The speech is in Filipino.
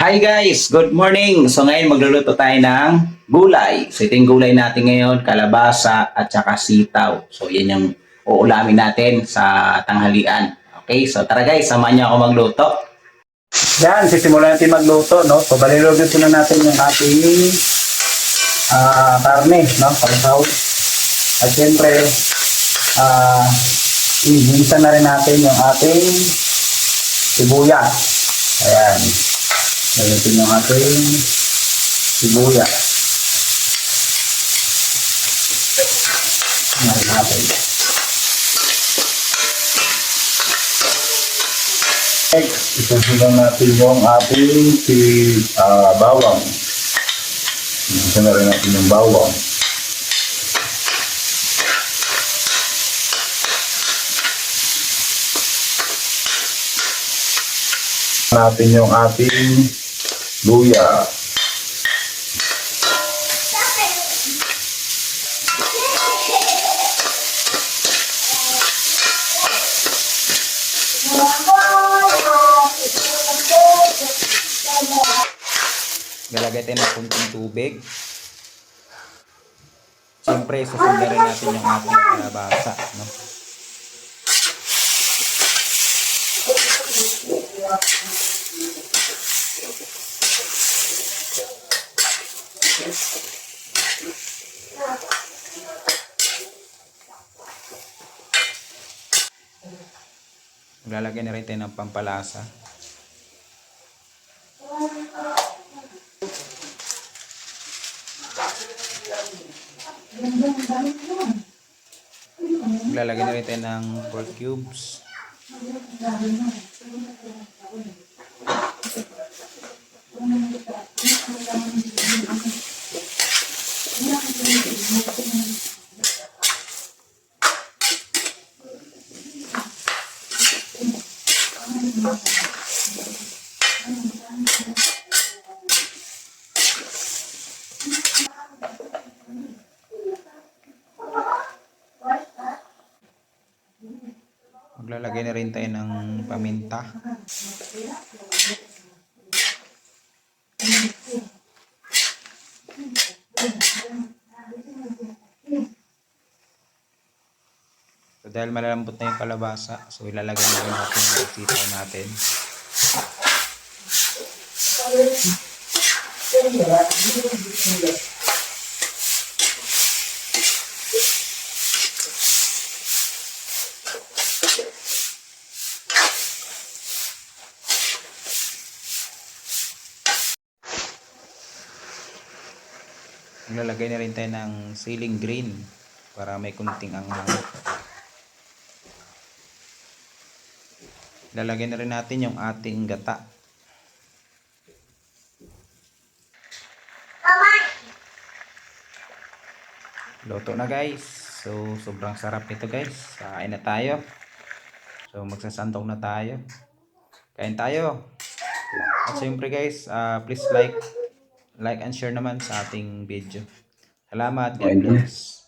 Hi guys! Good morning! So ngayon magluluto tayo ng gulay. So ito yung gulay natin ngayon, kalabasa at saka sitaw. So yan yung uulamin natin sa tanghalian. Okay, so tara guys, samahan niyo ako magluto. Yan, sisimulan natin magluto, no? So balilugin na natin yung ating karne, no? Pagsaw. At syempre, igisa na rin natin yung ating sibuyas. Ayan. Lagyan yung ating sibuyas. Ngayon natin. Next, isusulang natin yung ating bawang. Isusulang na rin natin yung bawang. Natin yung ating luya. Lalagay tayo ng kunting tubig. Siyempre, susundan rin natin yung ating kalabasa, no? Maglalagay na rin tayo ng pampalasa. Maglalagay na rin tayo ng pork cubes. Maglalagay na rin tayo ng paminta. So dahil malalambot na yung kalabasa, so ilalagay na rin natin yung sitaw natin. Maglalagay na rin tayo ng ceiling green para may kunting anghang. Lalagay na rin natin yung ating gata. Luto na guys. So sobrang sarap nito guys. Kain na tayo. So magsasantong na tayo. Kain tayo. At syempre guys, please like and share naman sa ating video. Salamat. God bless.